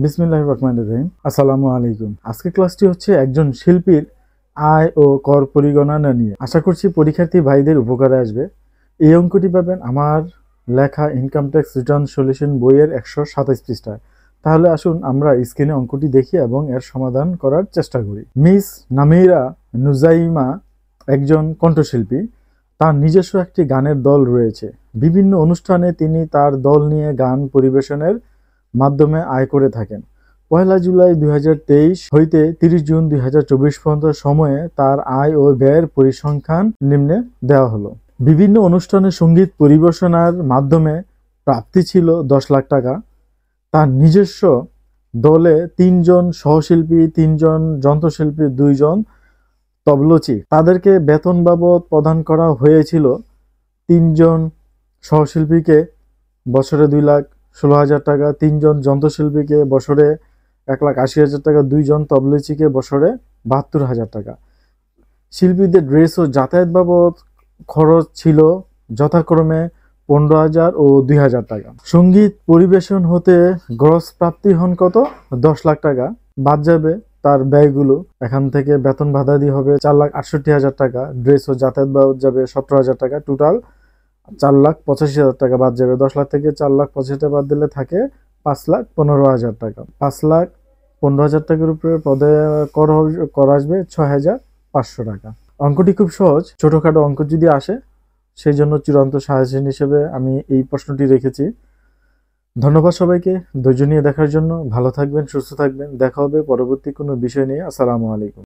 বিসমিল্লাহির রহমানির রহিম। আসসালামু আলাইকুম। আজকের ক্লাসটি হচ্ছে একজন শিল্পীর আয় ও কর পরিগণনা নিয়ে। আশা করছি পরীক্ষার্থী ভাইদের উপকারে আসবে। এই অঙ্কটি পাবেন আমার লেখা ইনকাম ট্যাক্স রিটার্ন সলিউশন বইয়ের 127 পৃষ্ঠায়। তাহলে আসুন আমরা স্ক্রিনে অঙ্কটি দেখি এবং এর সমাধান করার চেষ্টা করি। মিস নামিরা নুজাইমা একজন কণ্ঠশিল্পী। তার নিজস্ব একটি গানের দল রয়েছে। বিভিন্ন অনুষ্ঠানে তিনি তার দল নিয়ে গান পরিবেশনের মাধ্যমে আয় করে থাকেন। 1 জুলাই 2023 হইতে 30 জুন 2024 পর্যন্ত সময়ে তার আয় ও ব্যয়ের পরিসংখ্যান নিম্নে দেওয়া হলো। বিভিন্ন অনুষ্ঠানে সঙ্গীত পরিবেশনার মাধ্যমে প্রাপ্তি ছিল 10 লাখ টাকা। তার নিজস্ব দলে 3 জন সহশিল্পী, 3 জন যন্ত্রশিল্পী, 2 জন তবলচি। তাদেরকে বেতন বাবদ প্রদান করা হয়েছিল 3 জন সহশিল্পীকে বছরে 2,16,000 টাকা, 3 জন যন্ত্রশিল্পীকে বছরে 1,80,000 টাকা, 2 জন তবলচিকে বছরে 72,000 টাকা। শিল্পীদের ড্রেস ও যাতায়াত বাবদ খরচ ছিল যথাক্রমে 15,000 ও 2,000 টাকা। সঙ্গীত পরিবেশন হতে গ্রস প্রাপ্তি হন কত? 10 লাখ টাকা। বাদ যাবে তার ব্যয়গুলো। এখান থেকে বেতন ভাতাদি হবে 4,68,000 টাকা, ড্রেস ও যাতায়াত বাবদ যাবে 17,000 টাকা, টোটাল 4,85,000 টাকা বাদ যাবে। 10 লাখ থেকে 4,85,000 বাদ দিলে থাকে 5,15,000 টাকা। 5,15,000 টাকার উপরে পদে কর আসবে 6,500 টাকা। অঙ্কটি খুব সহজ। ছোটখাটো অঙ্ক যদি আসে সেই জন্য চূড়ান্ত সাজেশন হিসেবে আমি এই প্রশ্নটি রেখেছি। ধন্যবাদ সবাইকে ধৈর্য নিয়ে দেখার জন্য। ভালো থাকবেন, সুস্থ থাকবেন। দেখা হবে পরবর্তী কোনো বিষয় নিয়ে। আসসালামু আলাইকুম।